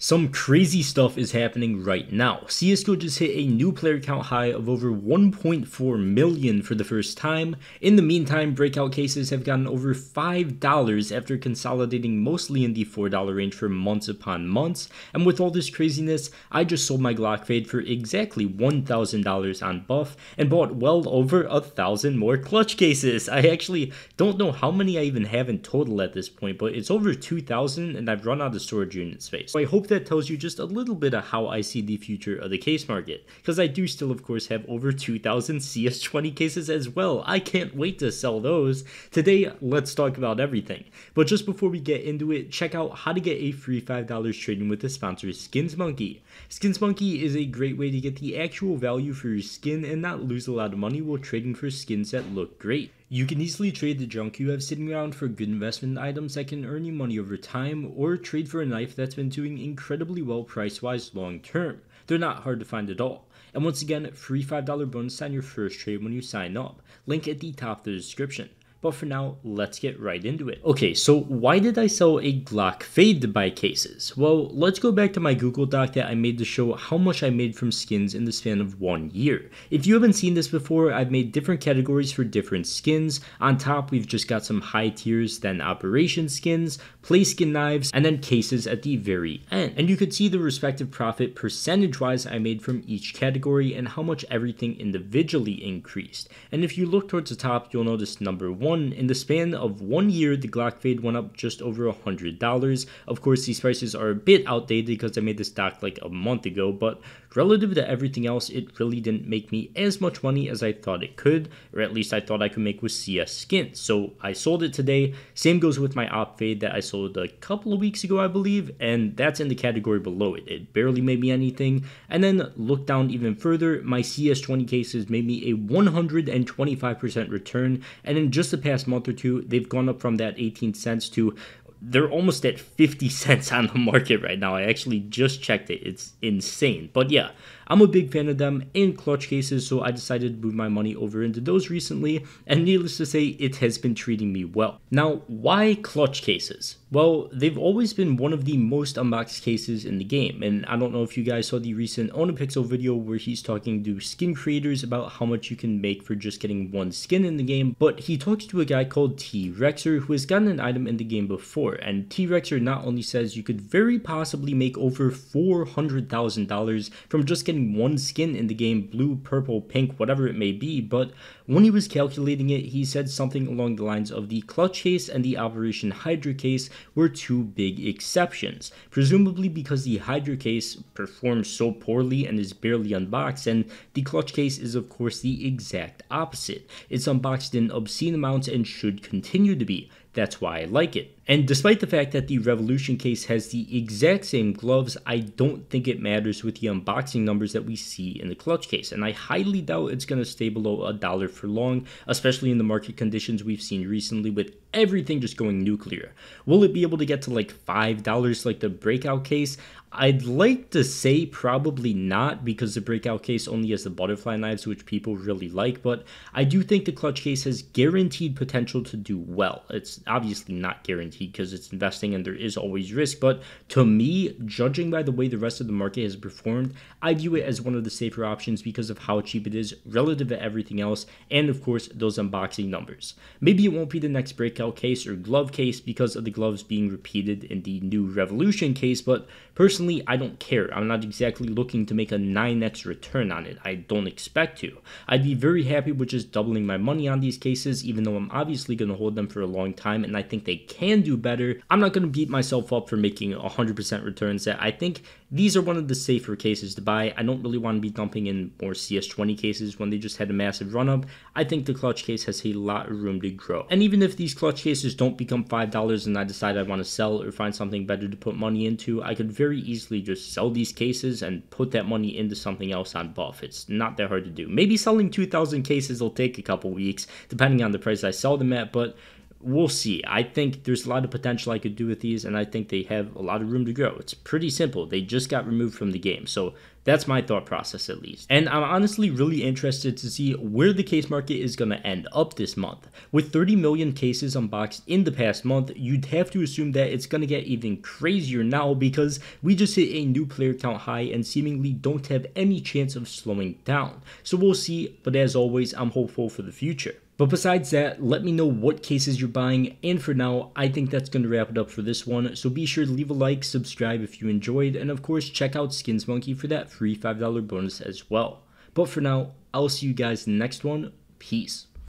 Some crazy stuff is happening right now. CSGO just hit a new player count high of over 1.4 million for the first time. In the meantime, breakout cases have gotten over $5 after consolidating mostly in the $4 range for months upon months. And with all this craziness, I just sold my Glock Fade for exactly $1,000 on Buff and bought well over 1,000 more clutch cases. I actually don't know how many I even have in total at this point, but it's over 2,000 and I've run out of storage unit space. So I hope that tells you just a little bit of how I see the future of the case market, because I do still of course have over 2,000 CS20 cases as well. I can't wait to sell those. Today let's talk about everything, but just before we get into it, check out how to get a free $5 trading with the sponsor SkinsMonkey. SkinsMonkey is a great way to get the actual value for your skin and not lose a lot of money while trading for skins that look great. You can easily trade the junk you have sitting around for good investment items that can earn you money over time, or trade for a knife that's been doing incredibly well price-wise long term. They're not hard to find at all. And once again, free $5 bonus on your first trade when you sign up. Link at the top of the description. But for now, let's get right into it. Okay, so why did I sell a Glock Fade to buy cases? Well, let's go back to my Google Doc that I made to show how much I made from skins in the span of 1 year. If you haven't seen this before, I've made different categories for different skins. On top, we've just got some high tiers, then operation skins, play skin knives, and then cases at the very end. And you could see the respective profit percentage-wise I made from each category and how much everything individually increased. And if you look towards the top, you'll notice number 1. In the span of 1 year, the Glock Fade went up just over $100. Of course, these prices are a bit outdated because I made this stock like a month ago, but relative to everything else, it really didn't make me as much money as I thought it could, or at least I thought I could make with CS skins. So I sold it today. Same goes with my Op Fade that I sold a couple of weeks ago, I believe, and that's in the category below it. It barely made me anything. And then look down even further, my CS20 cases made me a 125% return, and in just the past month or two, they've gone up from that 18 cents to they're almost at 50 cents on the market right now. I actually just checked it. It's insane. But yeah, I'm a big fan of them in clutch cases, so I decided to move my money over into those recently, and needless to say, it has been treating me well. Now, why clutch cases? Well, they've always been one of the most unboxed cases in the game, and I don't know if you guys saw the recent Onapixel video where he's talking to skin creators about how much you can make for just getting one skin in the game, but he talks to a guy called T-Rexer who has gotten an item in the game before, and T-Rexer not only says you could very possibly make over $400,000 from just getting one skin in the game, blue, purple, pink, whatever it may be, but when he was calculating it, he said something along the lines of the clutch case and the Operation Hydra case were two big exceptions, presumably because the Hydra case performs so poorly and is barely unboxed, and the clutch case is of course the exact opposite. It's unboxed in obscene amounts and should continue to be. That's why I like it. And despite the fact that the Revolution case has the exact same gloves, I don't think it matters with the unboxing numbers that we see in the clutch case, and I highly doubt it's going to stay below $1 for long, especially in the market conditions we've seen recently with everything just going nuclear. Will it be able to get to like $5 like the Breakout case? I'd like to say probably not, because the Breakout case only has the butterfly knives, which people really like, but I do think the clutch case has guaranteed potential to do well. It's obviously not guaranteed because it's investing and there is always risk, but to me, judging by the way the rest of the market has performed, I view it as one of the safer options because of how cheap it is relative to everything else, and of course those unboxing numbers. Maybe it won't be the next Breakout case or glove case because of the gloves being repeated in the new Revolution case, but personally I don't care. I'm not exactly looking to make a 9x return on it. I don't expect to. I'd be very happy with just doubling my money on these cases, even though I'm obviously going to hold them for a long time and I think they can do better. I'm not going to beat myself up for making 100% returns. I think these are one of the safer cases to buy. I don't really want to be dumping in more CS20 cases when they just had a massive run up. I think the clutch case has a lot of room to grow. And even if these clutch cases don't become $5 and I decide I want to sell or find something better to put money into, I could very easily just sell these cases and put that money into something else on Buff. It's not that hard to do. Maybe selling 2,000 cases will take a couple weeks depending on the price I sell them at, but we'll see. I think there's a lot of potential I could do with these, and I think they have a lot of room to grow. It's pretty simple. They just got removed from the game, so That's my thought process at least. And I'm honestly really interested to see where the case market is going to end up this month. With 30 million cases unboxed in the past month, you'd have to assume that it's going to get even crazier now because we just hit a new player count high and seemingly don't have any chance of slowing down. So we'll see, but as always, I'm hopeful for the future. But besides that, let me know what cases you're buying, and for now, I think that's going to wrap it up for this one, so be sure to leave a like, subscribe if you enjoyed, and of course check out Skins Monkey for that free $5 bonus as well. But for now, I'll see you guys in the next one. Peace.